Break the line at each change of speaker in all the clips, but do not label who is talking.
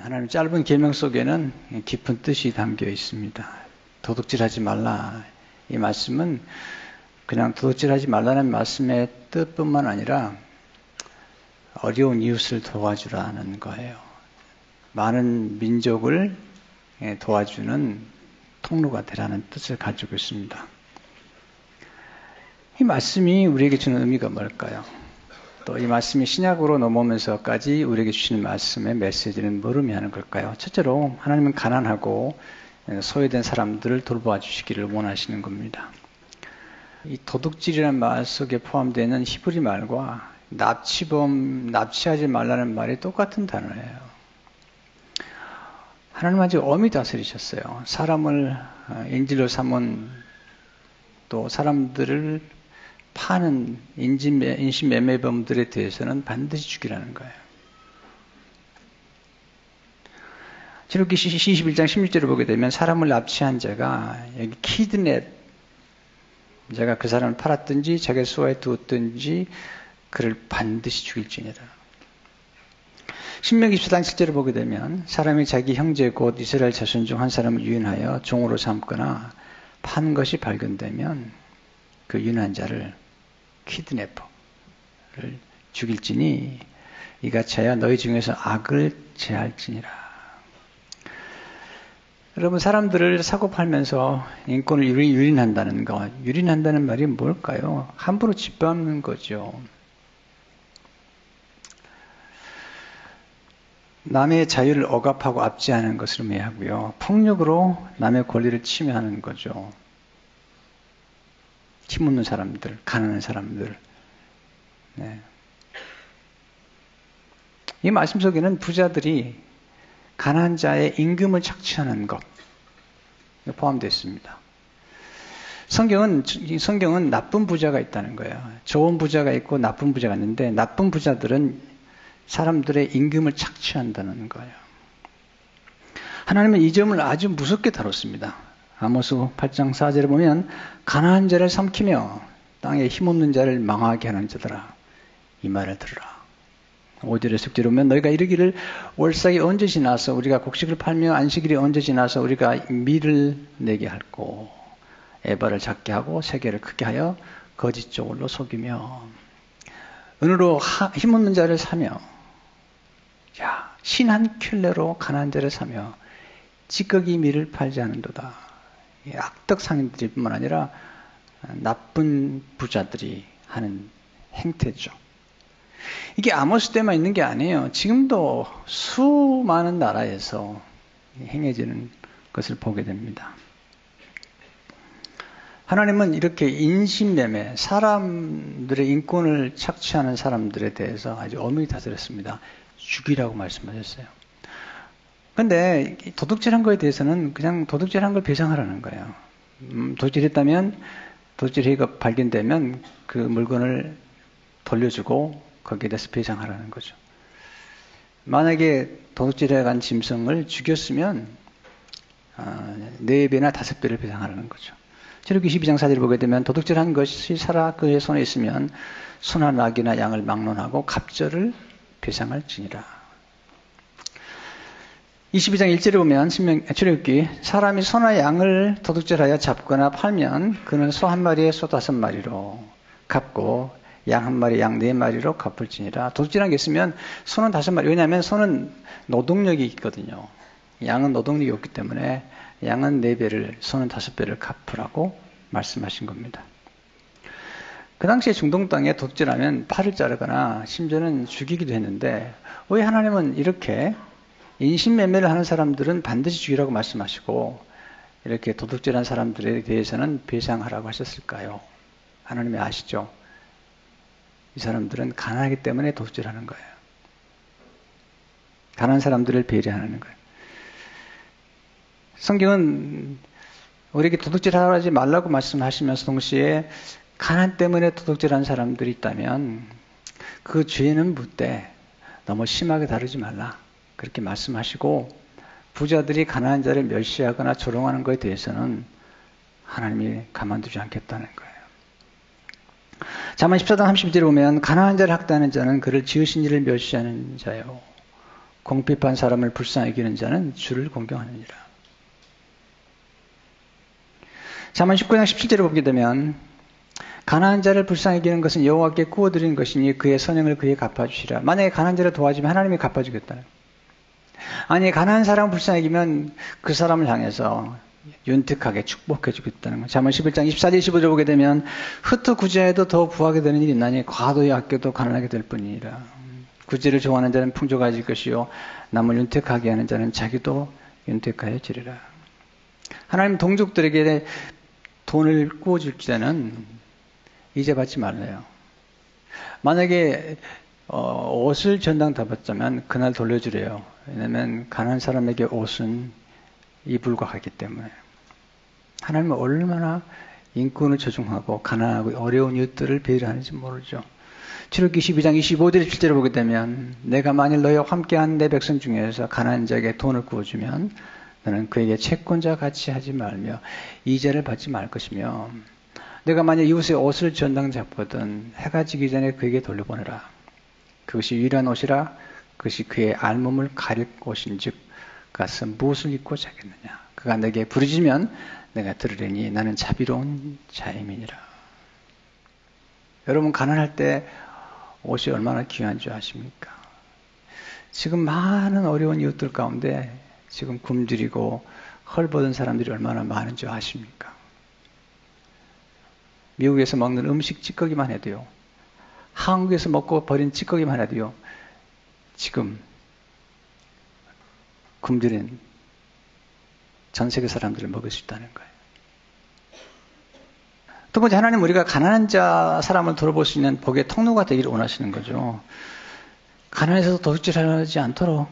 하나님 짧은 계명 속에는 깊은 뜻이 담겨 있습니다. 도둑질하지 말라. 이 말씀은 그냥 도둑질하지 말라는 말씀의 뜻뿐만 아니라 어려운 이웃을 도와주라는 거예요. 많은 민족을 도와주는 통로가 되라는 뜻을 가지고 있습니다. 이 말씀이 우리에게 주는 의미가 뭘까요? 또 이 말씀이 신약으로 넘어오면서까지 우리에게 주시는 말씀의 메시지는 뭘 의미하는 걸까요? 첫째로 하나님은 가난하고 소외된 사람들을 돌보아 주시기를 원하시는 겁니다. 이 도둑질이라는 말 속에 포함되는 히브리 말과 납치범, 납치하지 말라는 말이 똑같은 단어예요. 하나님은 아주 엄히 다스리셨어요. 사람을 인질로 삼은 또 사람들을 파는 인신매매범들에 대해서는 반드시 죽이라는 거예요. 출애굽기 21장 16절을 보게 되면 사람을 납치한 자가 여기 키드냅, 자가 그 사람을 팔았든지 자기 수하에 두었든지 그를 반드시 죽일지니라. 신명기 14장 7절을 보게 되면 사람이 자기 형제 곧 이스라엘 자손 중 한 사람을 유인하여 종으로 삼거나 판 것이 발견되면 그 유인한 자를 키드네퍼를 죽일지니 이같이 하여 너희 중에서 악을 제할지니라. 여러분, 사람들을 사고 팔면서 인권을 유린한다는 것, 유린한다는 말이 뭘까요? 함부로 짓밟는 거죠. 남의 자유를 억압하고 압제하는 것을 의미하고요. 폭력으로 남의 권리를 침해하는 거죠. 힘없는 사람들, 가난한 사람들. 네. 이 말씀 속에는 부자들이 가난한 자의 임금을 착취하는 것 포함되어 있습니다. 성경은 나쁜 부자가 있다는 거예요. 좋은 부자가 있고 나쁜 부자가 있는데 나쁜 부자들은 사람들의 임금을 착취한다는 거예요. 하나님은 이 점을 아주 무섭게 다뤘습니다. 아모스 8장 4절에 보면 가난한 자를 삼키며 땅에 힘없는 자를 망하게 하는 자들아 이 말을 들으라. 5절에 숙제로 보면 너희가 이르기를 월삭이 언제 지나서 우리가 곡식을 팔며 안식일이 언제 지나서 우리가 밀을 내게 할꼬 에바를 작게 하고 세계를 크게 하여 거짓 조울로 속이며 은으로 힘없는 자를 사며 신 한 켤레로 가난한 자를 사며 찌꺼기 밀을 팔지 않는도다. 악덕 상인들뿐만 아니라 나쁜 부자들이 하는 행태죠. 이게 아모스 때만 있는 게 아니에요. 지금도 수많은 나라에서 행해지는 것을 보게 됩니다. 하나님은 이렇게 인신매매, 사람들의 인권을 착취하는 사람들에 대해서 아주 엄히 다스렸습니다. 죽이라고 말씀하셨어요. 그런데 도둑질한 거에 대해서는 그냥 도둑질한 걸 배상하라는 거예요. 도둑질했다면 도둑질이 발견되면 그 물건을 돌려주고 거기에 대해서 배상하라는 거죠. 만약에 도둑질해 간 짐승을 죽였으면 4배나 5배를 배상하라는 거죠. 출애굽기 22장 4절을 보게 되면 도둑질한 것이 살아 그의 손에 있으면 소나 낙이나 양을 막론하고 갑절을 배상할지니라. 22장 1절에 보면 출애굽기 사람이 소나 양을 도둑질하여 잡거나 팔면 그는 소 한 마리에 소 5마리로 갚고 양 한 마리 양 4마리로 갚을지니라. 도둑질한 게 있으면 소는 5마리. 왜냐하면 소는 노동력이 있거든요. 양은 노동력이 없기 때문에 양은 4배를 소는 5배를 갚으라고 말씀하신 겁니다. 그 당시에 중동 땅에 도둑질하면 팔을 자르거나 심지어는 죽이기도 했는데 왜 하나님은 이렇게 인신매매를 하는 사람들은 반드시 죽이라고 말씀하시고 이렇게 도둑질한 사람들에 대해서는 배상하라고 하셨을까요? 하나님이 아시죠? 이 사람들은 가난하기 때문에 도둑질하는 거예요. 가난한 사람들을 배려하는 거예요. 성경은 우리에게 도둑질하지 말라고 말씀하시면서 동시에 가난 때문에 도둑질한 사람들이 있다면 그 죄는 묻되 너무 심하게 다루지 말라. 그렇게 말씀하시고 부자들이 가난한 자를 멸시하거나 조롱하는 것에 대해서는 하나님이 가만두지 않겠다는 거예요. 잠언 14장 32절에 보면 가난한 자를 학대하는 자는 그를 지으신 이를 멸시하는 자요 공핍한 사람을 불쌍히 여기는 자는 주를 공경하느니라. 잠언 19장 17절을 보게 되면 가난한 자를 불쌍히 여기는 것은 여호와께 구워드리는 것이니 그의 선행을 그에 갚아주시라. 만약에 가난한 자를 도와주면 하나님이 갚아주겠다는. 아니 가난한 사람을 불쌍히 여기면 그 사람을 향해서 윤택하게 축복해 주겠다는 것. 잠언 11장 24절 25절 보게 되면 흩어 구제해도 더 부하게 되는 일이 있나니 과도히 아껴도 가난하게 될 뿐이니라. 구제를 좋아하는 자는 풍족해질 것이요 남을 윤택하게 하는 자는 자기도 윤택하여지리라. 하나님 동족들에게 돈을 구워줄 때는 이제 받지 말래요. 만약에 옷을 전당 다 받자면 그날 돌려주래요. 왜냐하면 가난한 사람에게 옷은 이불과 같기 때문에. 하나님은 얼마나 인권을 조종하고 가난하고 어려운 이웃들을 배려하는지 모르죠. 출애굽기 12장 25절 7절을 보게 되면 내가 만일 너희와 함께한 내 백성 중에서 가난한 자에게 돈을 구워주면 너는 그에게 채권자 같이 하지 말며 이자를 받지 말 것이며 내가 만약 이웃의 옷을 전당 잡거든 해가 지기 전에 그에게 돌려보내라. 그것이 유일한 옷이라 그것이 그의 알몸을 가릴 옷인즉 가서 무엇을 입고 자겠느냐. 그가 내게 부르짖으면 내가 들으려니 나는 자비로운 자임이니라. 여러분 가난할 때 옷이 얼마나 귀한 줄 아십니까? 지금 많은 어려운 이웃들 가운데 지금 굶주리고 헐벗은 사람들이 얼마나 많은 줄 아십니까? 미국에서 먹는 음식 찌꺼기만 해도요. 한국에서 먹고 버린 찌꺼기만 해도요. 지금 굶주린 전 세계 사람들을 먹을 수 있다는 거예요. 두 번째 하나님 우리가 가난한 자 사람을 돌아볼 수 있는 복의 통로가 되기를 원하시는 거죠. 가난해서 도둑질하지 않도록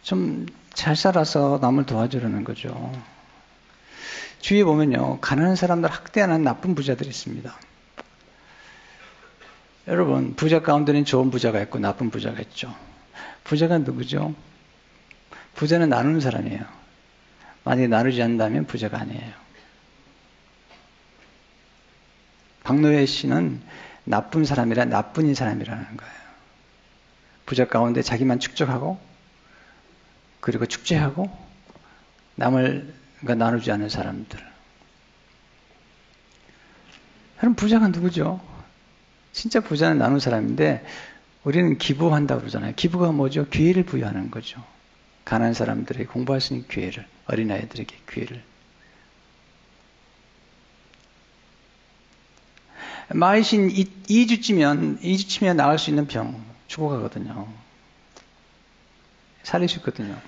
좀 잘 살아서 남을 도와주려는 거죠. 주위에 보면요. 가난한 사람들 학대하는 나쁜 부자들이 있습니다. 여러분 부자 가운데는 좋은 부자가 있고 나쁜 부자가 있죠. 부자가 누구죠? 부자는 나누는 사람이에요. 만약에 나누지 않는다면 부자가 아니에요. 박노해 씨는 나쁜 사람이라 나쁜 사람이라는 거예요. 부자 가운데 자기만 축적하고 그리고 축제하고 남을 나누지 않는 사람들. 여러분 부자가 누구죠? 진짜 부자는 나누는 사람인데 우리는 기부한다고 그러잖아요. 기부가 뭐죠? 기회를 부여하는 거죠. 가난한 사람들에게 공부할 수 있는 기회를, 어린아이들에게 기회를. 마이신 2주치면 나을 수 있는 병 죽어가거든요. 살릴 수 있거든요.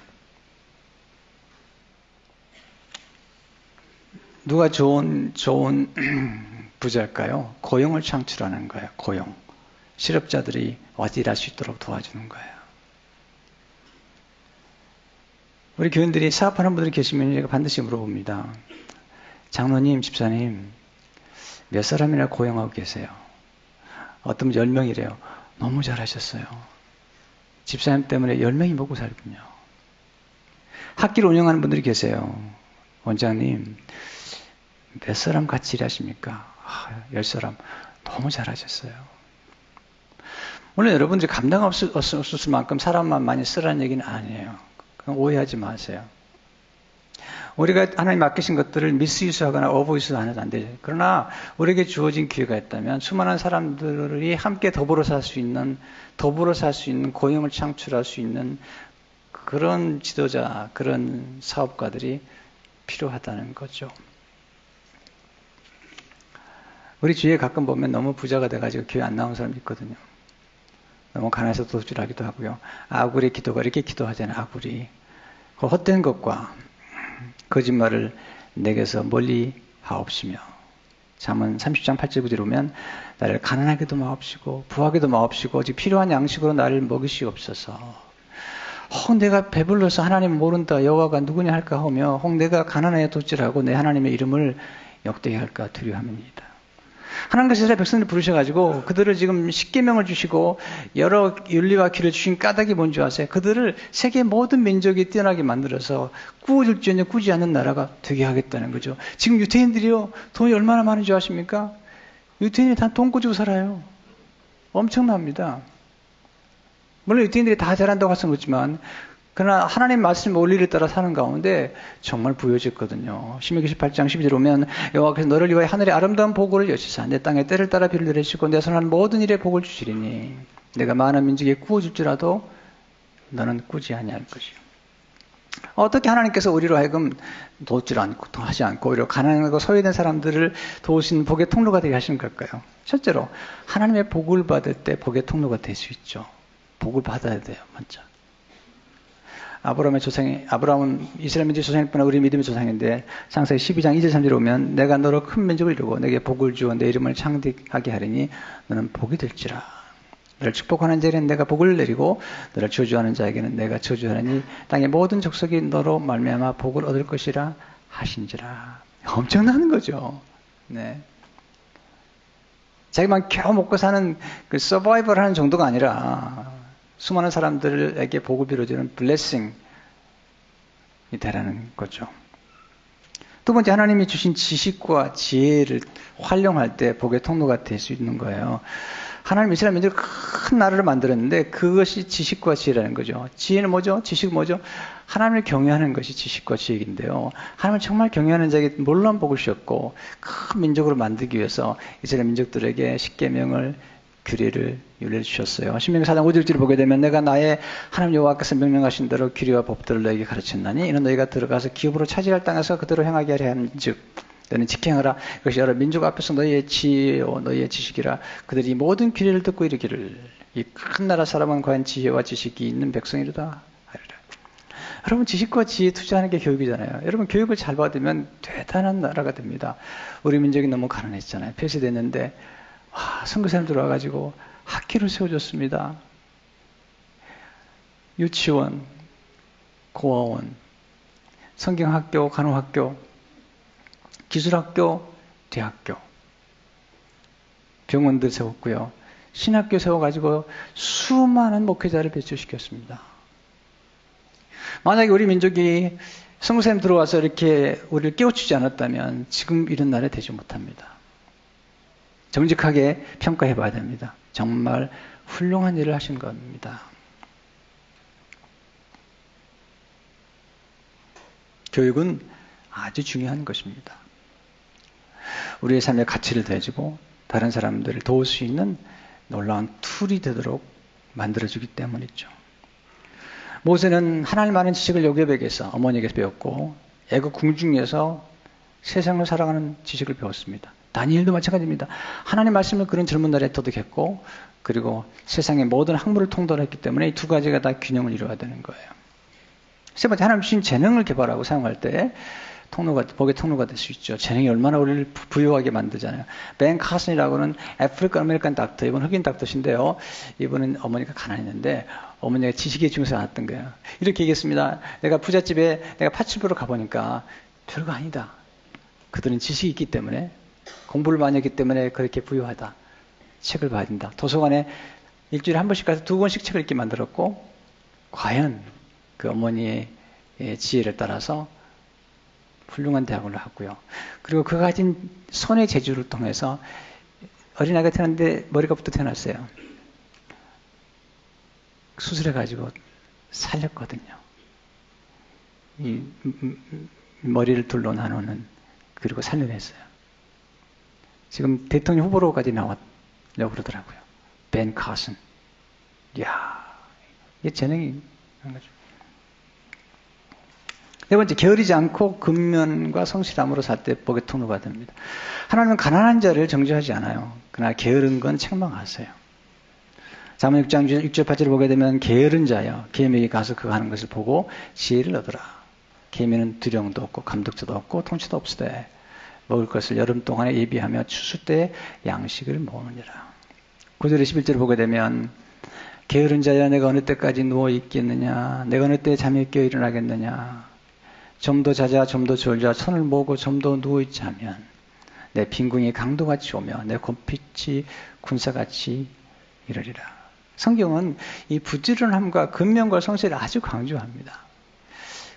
누가 좋은 부자일까요? 고용을 창출하는 거예요. 고용. 실업자들이 어디 일할 수 있도록 도와주는 거예요. 우리 교인들이 사업하는 분들이 계시면 제가 반드시 물어봅니다. 장로님, 집사님, 몇 사람이나 고용하고 계세요? 어떤 분 10명이래요. 너무 잘하셨어요. 집사님 때문에 10명이 먹고 살군요. 학기를 운영하는 분들이 계세요. 원장님, 몇 사람 같이 일하십니까? 10사람. 너무 잘하셨어요. 물론 여러분들이 감당 없을 만큼 사람만 많이 쓰라는 얘기는 아니에요. 그건 오해하지 마세요. 우리가 하나님 맡기신 것들을 미스유스하거나 오버유스하면 안 되죠. 그러나 우리에게 주어진 기회가 있다면 수많은 사람들이 함께 더불어 살 수 있는 고용을 창출할 수 있는 그런 지도자, 그런 사업가들이 필요하다는 거죠. 우리 주위에 가끔 보면 너무 부자가 돼가지고 교회 안 나오는 사람이 있거든요. 너무 가난해서 도둑질하기도 하고요. 아구리 기도가 이렇게 기도하잖아요. 아구리. 그 헛된 것과 거짓말을 내게서 멀리 하옵시며. 잠언 30장 8절 9절 보면 나를 가난하게도 마옵시고 부하게도 마옵시고 오직 필요한 양식으로 나를 먹이시옵소서. 혹 내가 배불러서 하나님 모른다 여호와가 누구냐 할까 하며 혹 내가 가난하여 도둑질하고 내 하나님의 이름을 역되게 할까 두려워합니다. 하나님께서 이스라엘 백성들을 부르셔가지고 그들을 지금 십계명을 주시고 여러 윤리와 규를 주신 까닭이 뭔지 아세요? 그들을 세계 모든 민족이 뛰어나게 만들어서 구워줄지언정 꾸지 않는 나라가 되게 하겠다는 거죠. 지금 유태인들이요 돈이 얼마나 많은 줄 아십니까? 유태인이 다 돈 꾸지고 살아요. 엄청납니다. 물론 유대인들이 다 잘한다고 할 수는 없지만 그러나 하나님 말씀 원리를 따라 사는 가운데 정말 부여졌거든요. 신명기 18장 12절 오면 여호와께서 너를 위하여 하늘의 아름다운 복을 여시사 내 땅에 때를 따라 비를 내리시고 내 손한 모든 일에 복을 주시리니 내가 많은 민족에 구워줄지라도 너는 꾸지 아니할 것이요. 어떻게 하나님께서 우리로 하여금 돕지 않고 하지 않고 오히려 가난하고 소외된 사람들을 도우시는 복의 통로가 되게 하시는 걸까요? 첫째로 하나님의 복을 받을 때 복의 통로가 될 수 있죠. 복을 받아야 돼요. 먼저. 아브라함은 이스라엘 민족의 조상일 뿐 우리 믿음의 조상인데 창세기 12장 2절 3절 오면 내가 너로 큰 민족을 이루고 내게 복을 주어 내 이름을 창대하게 하리니 너는 복이 될지라. 너를 축복하는 자에게는 내가 복을 내리고 너를 저주하는 자에게는 내가 저주하리니 땅의 모든 족속이 너로 말미암아 복을 얻을 것이라 하신지라. 엄청난 거죠. 네. 자기만 겨우 먹고 사는 그 서바이벌 하는 정도가 아니라 수많은 사람들에게 복을 빌어주는 블레싱이 되라는 거죠. 두 번째, 하나님이 주신 지식과 지혜를 활용할 때 복의 통로가 될 수 있는 거예요. 하나님 이스라엘 민족을 큰 나라를 만들었는데 그것이 지식과 지혜라는 거죠. 지혜는 뭐죠? 지식은 뭐죠? 하나님을 경외하는 것이 지식과 지혜인데요. 하나님을 정말 경외하는 자에게 놀라운 복을 주셨고 큰 민족으로 만들기 위해서 이스라엘 민족들에게 십계명을 규례를 윤례를 주셨어요. 신명기 4장 5절을 보게 되면 내가 나의 하나님 여호와께서 명령하신 대로 규례와 법들을 너에게 가르쳤나니 이는 너희가 들어가서 기업으로 차지할 땅에서 그대로 행하게 하려 한즉 너는 지켜행하라. 이것이 여러 민족 앞에서 너희의 지혜요 너희의 지식이라. 그들이 이 모든 규례를 듣고 이르기를 이 큰 나라 사람은 과연 지혜와 지식이 있는 백성이로다 하리라. 여러분 지식과 지혜 투자하는 게 교육이잖아요. 여러분 교육을 잘 받으면 대단한 나라가 됩니다. 우리 민족이 너무 가난했잖아요. 폐쇄됐는데 선교사님 들어와가지고 학교를 세워줬습니다. 유치원, 고아원, 성경학교, 간호학교, 기술학교, 대학교, 병원들 세웠고요. 신학교 세워가지고 수많은 목회자를 배출시켰습니다. 만약에 우리 민족이 선교사님 들어와서 이렇게 우리를 깨우치지 않았다면 지금 이런 나라에 되지 못합니다. 정직하게 평가해 봐야 됩니다. 정말 훌륭한 일을 하신 겁니다. 교육은 아주 중요한 것입니다. 우리의 삶의 가치를 더해주고 다른 사람들을 도울 수 있는 놀라운 툴이 되도록 만들어주기 때문이죠. 모세는 하나님 아는 지식을 여겨백에서 어머니에게서 배웠고 애국 궁중에서 세상을 살아가는 지식을 배웠습니다. 다니엘도 마찬가지입니다. 하나님 말씀을 그런 젊은 날에 터득했고 그리고 세상의 모든 학문을 통달했기 때문에 이 두 가지가 다 균형을 이루어야 되는 거예요. 세 번째, 하나님 주신 재능을 개발하고 사용할 때 복의 통로가 될 수 있죠. 재능이 얼마나 우리를 부유하게 만들잖아요. 벤 카슨이라고는 아프리칸 아메리칸 닥터, 이분 흑인 닥터신데요. 이분은 어머니가 가난했는데 어머니가 지식의 중에서 낳았던 거예요. 이렇게 얘기했습니다. 내가 부잣집에 내가 파출부로 가보니까 별거 아니다. 그들은 지식이 있기 때문에 공부를 많이 했기 때문에 그렇게 부유하다. 책을 봐야 된다. 도서관에 일주일에 한 번씩 가서 2권씩 책을 읽게 만들었고 과연 그 어머니의 지혜를 따라서 훌륭한 대학을 나왔고요. 그리고 그가 가진 손의 재주를 통해서 어린아이가 태어났는데 머리가 부터 태어났어요. 수술해가지고 살렸거든요. 이 머리를 둘러 나누는 그리고 살려냈어요. 지금 대통령 후보로까지 나왔려고 그러더라고요. 벤 카슨. 이야, 이게 재능이 한 거죠. 네 번째, 게으르지 않고 근면과 성실함으로 살 때 복의 통로가 됩니다. 하나님은 가난한 자를 정죄하지 않아요. 그러나 게으른 건 책망하세요. 잠언 6장 6절 8절을 보게 되면 게으른 자여 계명이 가서 그가 하는 것을 보고 지혜를 얻으라. 계명은 두령도 없고 감독자도 없고 통치도 없으되 먹을 것을 여름 동안에 예비하며 추수 때에 양식을 모으느니라. 9절에 11절을 보게 되면 게으른 자여 내가 어느 때까지 누워 있겠느냐. 내가 어느 때 잠에 깨어 일어나겠느냐. 좀 더 자자 좀 더 졸자 손을 모으고 좀 더 누워있자 하면 내 빈궁이 강도같이 오며 내 곰빛이 군사같이 이르리라. 성경은 이 부지런함과 근면과 성실을 아주 강조합니다.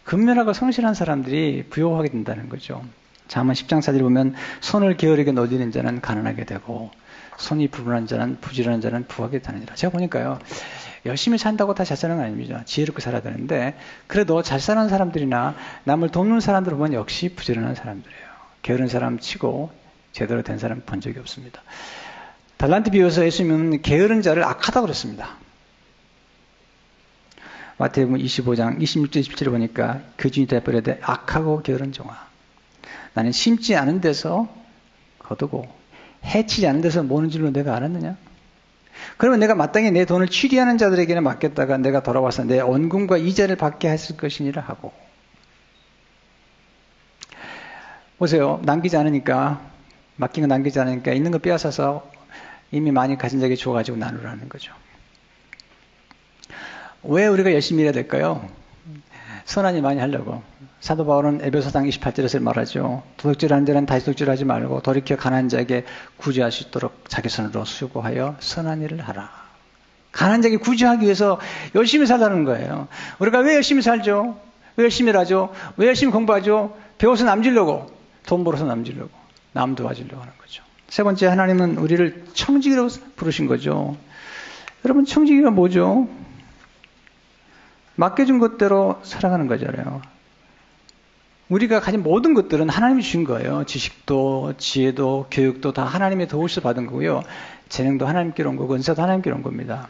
근면하고 성실한 사람들이 부유하게 된다는 거죠. 잠언 10장 4절 보면 손을 게으르게 노리는 자는 가난하게 되고 손이 불운한 자는 부지런한 자는 부하게 다니라. 제가 보니까요. 열심히 산다고 다 잘 사는 건 아닙니다. 지혜롭게 살아야 되는데 그래도 잘 사는 사람들이나 남을 돕는 사람들을 보면 역시 부지런한 사람들이에요. 게으른 사람 치고 제대로 된 사람 본 적이 없습니다. 달란트 비유에서 예수님은 게으른 자를 악하다고 그랬습니다. 마태복음 25장 26절 27절 보니까 그 주인이 대표되되 악하고 게으른 종아 나는 심지 않은 데서 거두고 해치지 않은 데서 모는 줄로 내가 알았느냐? 그러면 내가 마땅히 내 돈을 취리하는 자들에게는 맡겼다가 내가 돌아와서 내 원금과 이자를 받게 했을 것이니라 하고. 보세요. 남기지 않으니까, 맡긴 거 남기지 않으니까 있는 거 빼앗아서 이미 많이 가진 자에게 줘가지고 나누라는 거죠. 왜 우리가 열심히 일해야 될까요? 선한 일 많이 하려고. 사도 바울은 에베소상 28절에서 말하죠. 도둑질하는 자는 다시 도둑질하지 말고 돌이켜 가난한 자에게 구제할 수 있도록 자기 손으로 수고하여 선한 일을 하라. 가난한 자에게 구제하기 위해서 열심히 살라는 거예요. 우리가 왜 열심히 살죠? 왜 열심히 일하죠? 왜 열심히 공부하죠? 배워서 남지려고. 돈 벌어서 남지려고. 남 도와주려고 하는 거죠. 세 번째, 하나님은 우리를 청지기로 부르신 거죠. 여러분, 청지기가 뭐죠? 맡겨준 것대로 살아가는 거잖아요. 우리가 가진 모든 것들은 하나님이 주신 거예요. 지식도, 지혜도, 교육도 다 하나님의 도우셔서 받은 거고요. 재능도 하나님께로 온 거고, 은사도 하나님께로 온 겁니다.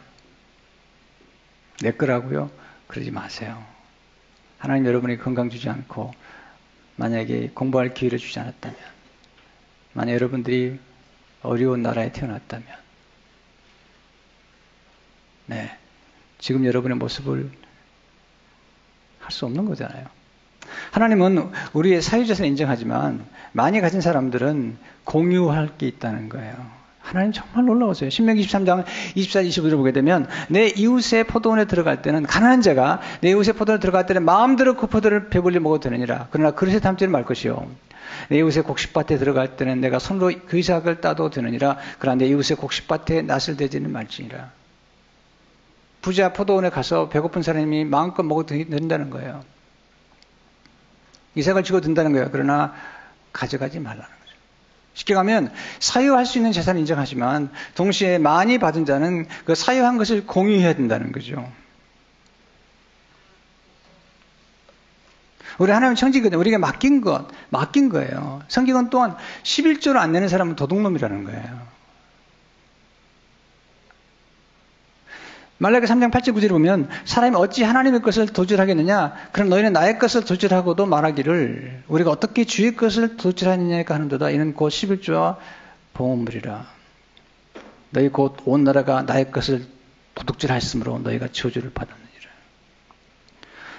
내 거라고요? 그러지 마세요. 하나님 여러분에게 건강 주지 않고, 만약에 공부할 기회를 주지 않았다면, 만약 여러분들이 어려운 나라에 태어났다면, 네, 지금 여러분의 모습을 할 수 없는 거잖아요. 하나님은 우리의 사유재산을 인정하지만 많이 가진 사람들은 공유할 게 있다는 거예요. 하나님 정말 놀라우세요. 신명기 23장 24, 25절을 보게 되면 내 이웃의 포도원에 들어갈 때는 가난한 자가 내 이웃의 포도원에 들어갈 때는 마음대로 그 포도를 배불리 먹어도 되느니라. 그러나 그릇에 담지는 말 것이요. 내 이웃의 곡식밭에 들어갈 때는 내가 손으로 그 이삭을 따도 되느니라. 그러나 내 이웃의 곡식밭에 낫을 대지는 말지니라. 부자 포도원에 가서 배고픈 사람이 마음껏 먹어도 된다는 거예요. 이삭을 주고 든다는 거예요. 그러나 가져가지 말라는 거죠. 쉽게 가면 사유할 수 있는 재산을 인정하지만 동시에 많이 받은 자는 그 사유한 것을 공유해야 된다는 거죠. 우리 하나님 청지거든요. 우리가 맡긴 거예요. 성경은 또한 11조를 안 내는 사람은 도둑놈이라는 거예요. 말라기 3장 8절 9절을 보면 사람이 어찌 하나님의 것을 도질하겠느냐? 그럼 너희는 나의 것을 도질하고도 말하기를 우리가 어떻게 주의 것을 도질하느냐니까 하는도다. 이는 곧 11조와 보험물이라. 너희 곧 온 나라가 나의 것을 도둑질하였으므로 너희가 저주를 받았느니라.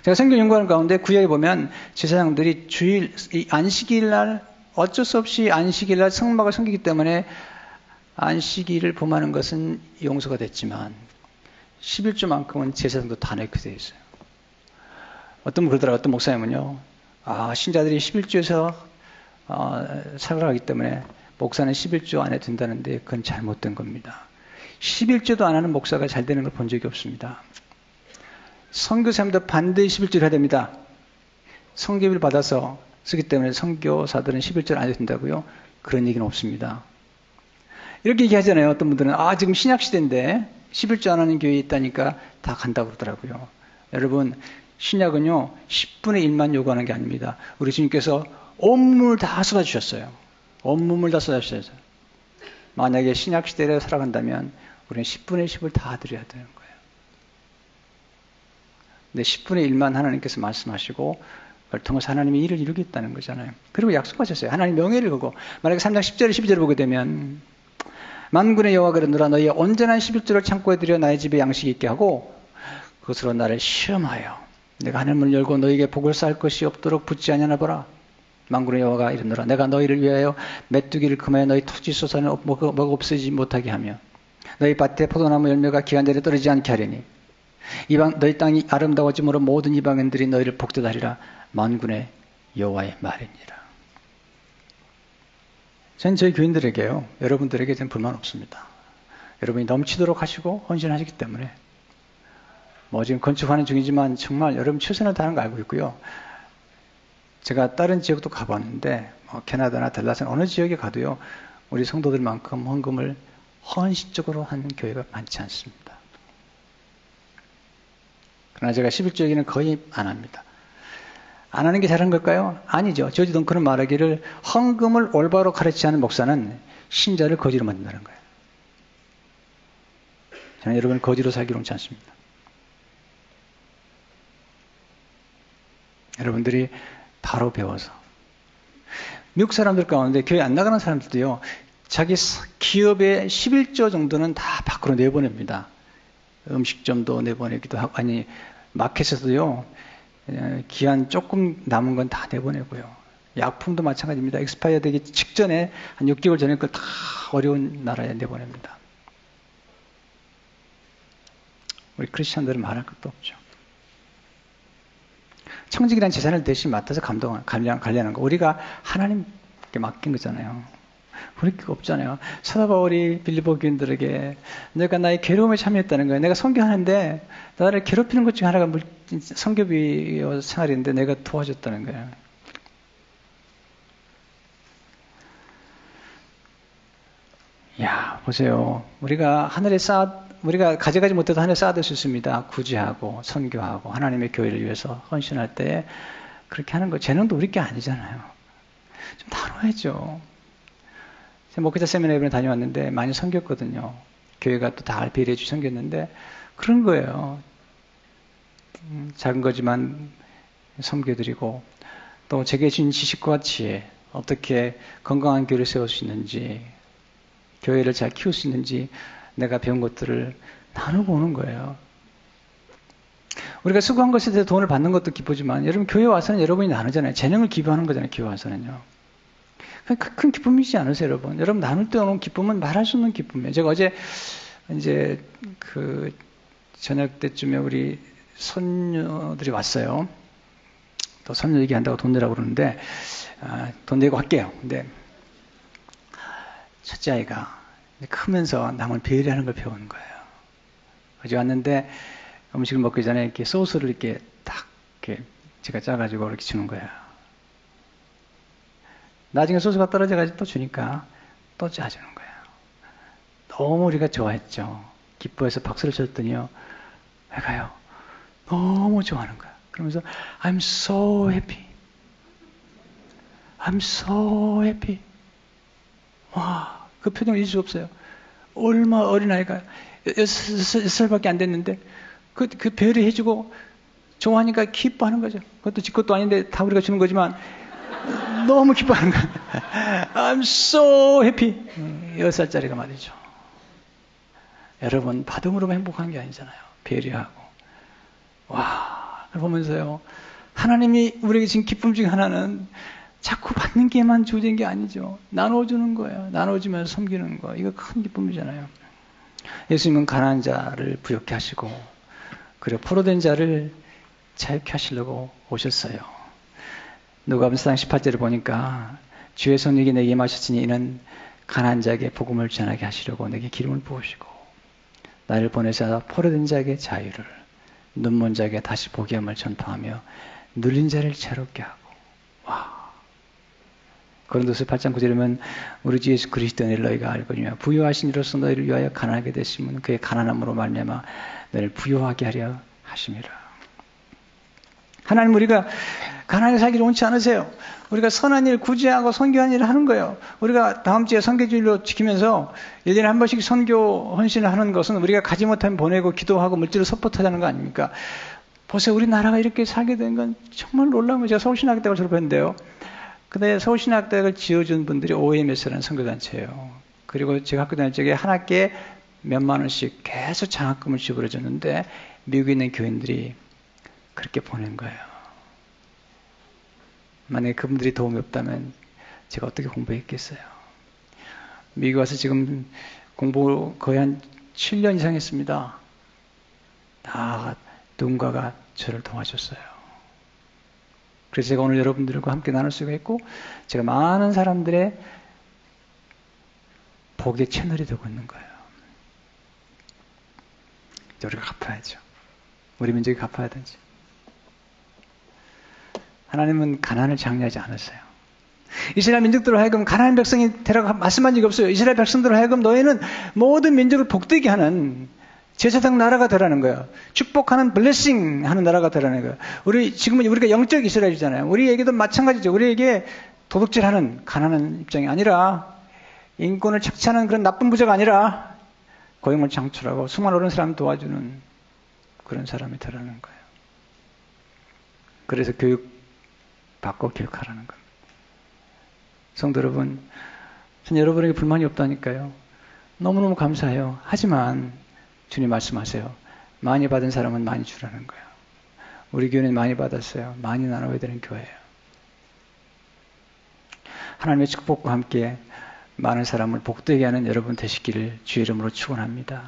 제가 성경 연구하는 가운데 구약에 보면 제사장들이 주일 안식일 날 어쩔 수 없이 안식일 날 성막을 섬기기 때문에 안식일을 범하는 것은 용서가 됐지만 11조만큼은 제사장도 다 넣게 되어 있어요. 어떤 분 그러더라고요. 어떤 목사님은요. 신자들이 11조에서 살아가기 때문에 목사는 11조 안에 든다는데 그건 잘못된 겁니다. 11조도 안 하는 목사가 잘 되는 걸 본 적이 없습니다. 선교사님도 반드시 11조를 해야 됩니다. 성교비를 받아서 쓰기 때문에 선교사들은 11조를 안 해도 된다고요? 그런 얘기는 없습니다. 이렇게 얘기하잖아요. 어떤 분들은 지금 신약시대인데 11조 안 하는 교회에 있다니까 다 간다고 그러더라고요. 여러분, 신약은요 10분의 1만 요구하는 게 아닙니다. 우리 주님께서 온몸을 다 쏟아주셨어요. 온몸을 다 쏟아주셨어요. 만약에 신약시대에 살아간다면 우리는 10분의 10을 다 드려야 되는 거예요. 근데 10분의 1만 하나님께서 말씀하시고 그걸 통해서 하나님이 일을 이루겠다는 거잖아요. 그리고 약속하셨어요. 하나님 명예를 거고 만약에 3장 10절 12절을 보게 되면 만군의 여호와가 이르노라 너희의 온전한 11조를 창고에 들여 나의 집에 양식이 있게 하고 그것으로 나를 시험하여 내가 하늘문을 열고 너희에게 복을 쌓을 것이 없도록 붙지 아니하나 보라. 만군의 여호와가 이르노라 내가 너희를 위하여 메뚜기를 금하여 너희 토지 소산을 먹어 없애지 못하게 하며 너희 밭에 포도나무 열매가 기한절에 떨어지지 않게 하리니 너희 땅이 아름다워짐으로 모든 이방인들이 너희를 복되다리라. 만군의 여호와의 말이니라. 전 저희 교인들에게요, 여러분들에게 전 불만 없습니다. 여러분이 넘치도록 하시고 헌신하시기 때문에 지금 건축하는 중이지만 정말 여러분 최선을 다하는 거 알고 있고요. 제가 다른 지역도 가봤는데 캐나다나 델라스나 어느 지역에 가도요 우리 성도들만큼 헌금을 헌신적으로 하는 교회가 많지 않습니다. 그러나 제가 11조 얘기는 거의 안 합니다. 안 하는 게 잘한 걸까요? 아니죠. 조지 덩컨은 말하기를 헌금을 올바로 가르치지 않은 목사는 신자를 거지로 만든다는 거예요. 저는 여러분을 거지로 살기로 하지 않습니다. 여러분들이 바로 배워서. 미국 사람들 가운데 교회 안 나가는 사람들도요, 자기 기업의 11조 정도는 다 밖으로 내보냅니다. 음식점도 내보내기도 하고, 아니, 마켓에서도요, 기한 조금 남은 건 다 내보내고요. 약품도 마찬가지입니다. 익스파이어 되기 직전에 한 6개월 전에 걸 다 어려운 나라에 내보냅니다. 우리 크리스천들은 말할 것도 없죠. 청직이란 재산을 대신 맡아서 관리하는 거. 우리가 하나님께 맡긴 거잖아요. 우리 게 없잖아요. 사도 바울이 빌립보 교인들에게 내가 나의 괴로움에 참여했다는 거예요. 내가 선교하는데 나를 괴롭히는 것 중에 하나가 선교비 생활인데 내가 도와줬다는 거예요. 야, 보세요. 우리가 가져가지 못해도 하늘에 쌓아둘 수 있습니다. 구제하고 선교하고 하나님의 교회를 위해서 헌신할 때 그렇게 하는 거. 재능도 우리 게 아니잖아요. 좀 나눠야죠. 제가 목회자 세미나에 다녀왔는데 많이 섬겼거든요. 교회가 또 다 배려해 주셔서 섬겼는데 그런 거예요. 작은 거지만 섬겨드리고 또 제게 주신 지식과 지혜, 어떻게 건강한 교회를 세울 수 있는지, 교회를 잘 키울 수 있는지 내가 배운 것들을 나누고 오는 거예요. 우리가 수고한 것에 대해서 돈을 받는 것도 기쁘지만 여러분 교회 와서는 여러분이 나누잖아요. 재능을 기부하는 거잖아요. 교회 와서는요. 큰 기쁨이지 않으세요, 여러분? 여러분 나눌 때 오는 기쁨은 말할 수 없는 기쁨이에요. 제가 어제 이제 저녁 때쯤에 우리 손녀들이 왔어요. 또 손녀 얘기한다고 돈 내라고 그러는데 돈 내고 할게요. 근데 첫째 아이가 크면서 남을 배려하는 걸 배우는 거예요. 어제 왔는데 음식을 먹기 전에 이렇게 소스를 이렇게 딱 이렇게 제가 짜가지고 이렇게 주는 거예요. 나중에 소스가 떨어져가지고 또 주니까 또 짜주는 거예요. 너무 우리가 좋아했죠. 기뻐해서 박수를 쳤더니요. 애가요. 너무 좋아하는 거야. 그러면서 I'm so happy. I'm so happy. 와, 그 표정을 잊을 수 없어요. 얼마 어린아이가 6살밖에 안 됐는데 그 배려해주고 좋아하니까 기뻐하는 거죠. 그것도 지 것도 아닌데 다 우리가 주는 거지만 너무 기뻐하는 거야. I'm so happy. 6살짜리가 말이죠. 여러분 받음으로만 행복한 게 아니잖아요. 배려하고. 와, 보면서요. 하나님이 우리에게 준 기쁨 중에 하나는 자꾸 받는 게만 주어진 게 아니죠. 나눠주는 거예요. 나눠주면서 섬기는 거. 이거 큰 기쁨이잖아요. 예수님은 가난한 자를 부욕케 하시고 그리고 포로된 자를 자유케 하시려고 오셨어요. 누가복음 4장 18절을 보니까 주의 성령이 내게 임하셨으니 이는 가난한 자에게 복음을 전하게 하시려고 내게 기름을 부으시고 나를 보내사 포로된 자에게 자유를, 눈먼 자에게 다시 보게 함을 전파하며 눌린 자를 자유롭게 하고. 와. 고린도서 8장 9절이면 우리 주 예수 그리스도를 너희가 알거니와 부요하신 이로써 너희를 위하여 가난하게 되시면 그의 가난함으로 말미암아 너희를 부요하게 하려 하심이라. 하나님 우리가 가난하게 살기를 원치 않으세요. 우리가 선한 일, 구제하고 선교한 일을 하는 거예요. 우리가 다음 주에 선교주일로 지키면서 1년에 한 번씩 선교 헌신을 하는 것은 우리가 가지 못하면 보내고 기도하고 물질을 서포트하자는 거 아닙니까? 보세요. 우리나라가 이렇게 살게 된 건 정말 놀라운 거예요. 제가 서울신학대학을 졸업했는데요. 근데 서울신학대학을 지어준 분들이 OMS라는 선교단체예요. 그리고 제가 학교 다닐 적에 한 학기에 몇만 원씩 계속 장학금을 지불해줬는데 미국에 있는 교인들이 그렇게 보낸 거예요. 만약에 그분들이 도움이 없다면 제가 어떻게 공부했겠어요. 미국 와서 지금 공부 거의 한 7년 이상 했습니다. 다 누군가가 저를 도와줬어요. 그래서 제가 오늘 여러분들과 함께 나눌 수가 있고 제가 많은 사람들의 복의 채널이 되고 있는 거예요. 이제 우리가 갚아야죠. 우리 민족이 갚아야 되지. 하나님은 가난을 장려하지 않으세요. 이스라엘 민족들로 하여금 가나안 백성이 되라고 말씀한 적이 없어요. 이스라엘 백성들로 하여금 너희는 모든 민족을 복되게 하는 제사장 나라가 되라는 거예요. 축복하는 블레싱 하는 나라가 되라는 거예요. 지금은 우리가 영적 이스라엘이잖아요. 우리에게도 마찬가지죠. 우리에게 도둑질하는 가난한 입장이 아니라 인권을 착취하는 그런 나쁜 부자가 아니라 고용을 창출하고 수많은 어려운 사람 도와주는 그런 사람이 되라는 거예요. 그래서 교육받고 교육하라는 겁니다. 성도 여러분, 전 여러분에게 불만이 없다니까요. 너무너무 감사해요. 하지만 주님 말씀하세요. 많이 받은 사람은 많이 주라는 거예요. 우리 교회는 많이 받았어요. 많이 나눠야 되는 교회예요. 하나님의 축복과 함께 많은 사람을 복되게 하는 여러분 되시기를 주의 이름으로 축원합니다.